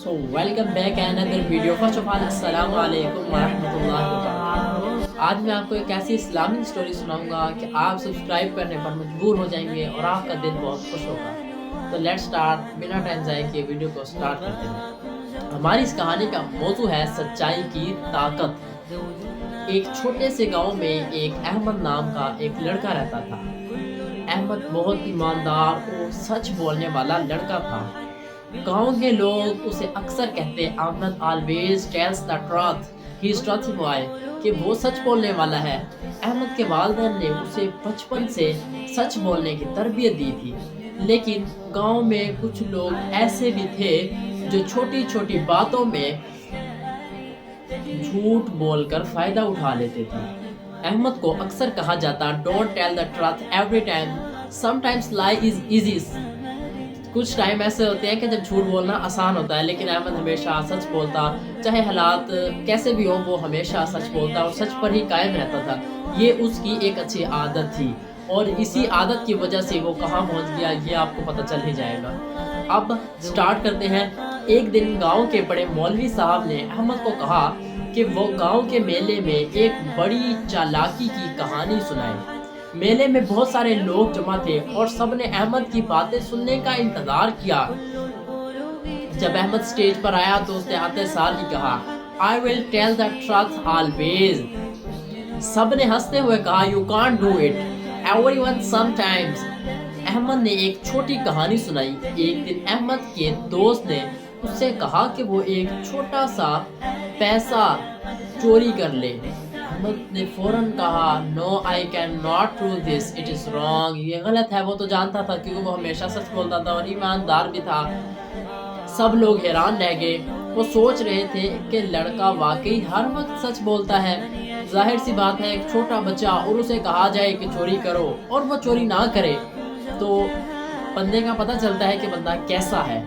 So welcome back another video. First of all अस्सलाम वालेकुम वरहमतुल्लाहि वबरकातुहू। आज मैं आपको एक ऐसी इस्लामिक स्टोरी सुनाऊंगा कि आप सब्सक्राइब करने पर मजबूर हो जाएंगे और आपका दिल बहुत खुश होगा। तो लेट्स स्टार्ट, बिना टाइम ज़ाय किए वीडियो को स्टार्ट करते हैं। हमारी इस कहानी का मौजू है सच्चाई की ताकत। एक छोटे से गांव में एक अहमद नाम का एक लड़का रहता था। अहमद बहुत ईमानदार और सच बोलने वाला लड़का था। गांव के लोग उसे अक्सर कहते Ahmad always tells the truth, he is truthy boy, कि वो सच बोलने वाला है। अहमद के वालिदैन ने उसे बचपन से सच बोलने की तरबियत दी थी, लेकिन गांव में कुछ लोग ऐसे भी थे जो छोटी छोटी बातों में झूठ बोलकर फायदा उठा लेते थे। अहमद को अक्सर कहा जाता don't tell the truth every time, sometimes lie is easy. कुछ टाइम ऐसे होते हैं कि जब झूठ बोलना आसान होता है, लेकिन अहमद हमेशा सच बोलता, चाहे हालात कैसे भी हो वो हमेशा सच बोलता और सच पर ही कायम रहता था। ये उसकी एक अच्छी आदत थी और इसी आदत की वजह से वो कहाँ पहुंच गया ये आपको पता चल ही जाएगा। अब स्टार्ट करते हैं। एक दिन गांव के बड़े मौलवी साहब ने अहमद को कहा कि वो गांव के मेले में एक बड़ी चालाकी की कहानी सुनाए। मेले में बहुत सारे लोग जमा थे और सबने अहमद की बातें सुनने का इंतजार किया। जब अहमद स्टेज पर आया तो उसने आते साल ही कहा I will tell the truth always. सबने हंसते हुए कहा you can't do it, everyone sometimes. Ahmad ने एक छोटी कहानी सुनाई। एक दिन अहमद के दोस्त ने उससे कहा कि वो एक छोटा सा पैसा चोरी कर ले। अहमद ने फौरन कहा no I can not do this, it is wrong, ये गलत है। वो तो जानता था क्योंकि वो हमेशा सच बोलता था और ईमानदार भी था। सब लोग हैरान रह गए। वो सोच रहे थे कि लड़का वाकई हर वक्त सच बोलता है। जाहिर सी बात है, एक छोटा बच्चा और उसे कहा जाए कि चोरी करो और वो चोरी ना करे तो बंदे का पता चलता है कि बंदा कैसा है।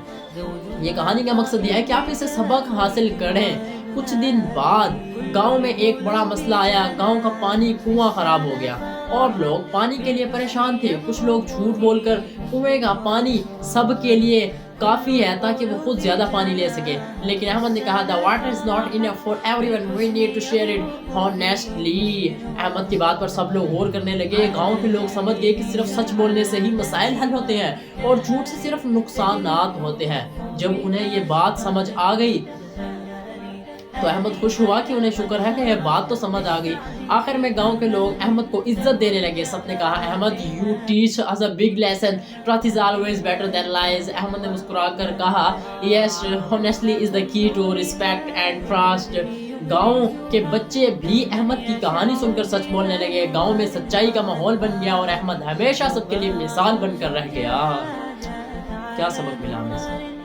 ये कहानी का मकसद यह है कि आप इसे सबक हासिल करें। कुछ दिन बाद गांव में एक बड़ा मसला आया। गांव का पानी कुआं खराब हो गया और लोग पानी के लिए परेशान थे। कुछ लोग झूठ बोलकर कुएं का पानी सबके लिए काफ़ी है ताकि वो खुद ज़्यादा पानी ले सके, लेकिन अहमद ने कहा the water is not enough for everyone, we need to share it honestly. Ahmad की बात पर सब लोग गौर करने लगे। गांव के लोग समझ गए कि सिर्फ सच बोलने से ही मसाइल हल होते हैं और झूठ से सिर्फ नुकसानात होते हैं। जब उन्हें ये बात समझ आ गई तो अहमद खुश हुआ कि उन्हें शुक्र है कि यह बात तो समझ आ गई। आखिर में गांव के लोग अहमद को इज्जत देने लगे। सबने कहा Ahmad you teach us a big lesson, truth is always better than lies. Ahmad ने मुस्कुराकर कहा yes, honestly is the key to respect and trust. गांव के बच्चे भी अहमद की कहानी सुनकर सच बोलने लगे। गांव में सच्चाई का माहौल बन गया और अहमद हमेशा सबके लिए मिसाल बनकर रह गया। क्या सबक मिला हमें से?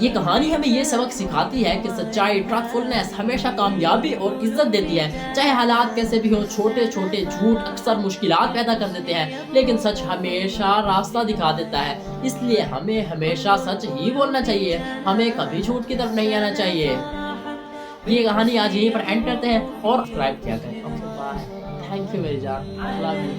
ये कहानी हमें ये सबक सिखाती है कि सच्चाई, ट्रथफुलनेस हमेशा कामयाबी और इज्जत देती है। चाहे हालात कैसे भी हो, छोटे छोटे झूठ अक्सर मुश्किलात पैदा कर देते हैं, लेकिन सच हमेशा रास्ता दिखा देता है। इसलिए हमें हमेशा सच ही बोलना चाहिए, हमें कभी झूठ की तरफ नहीं आना चाहिए। ये कहानी आज यहीं पर एंड करते हैं और सब्सक्राइब किया करें। ओके बाय, थैंक यू मेरी जान, लव यू।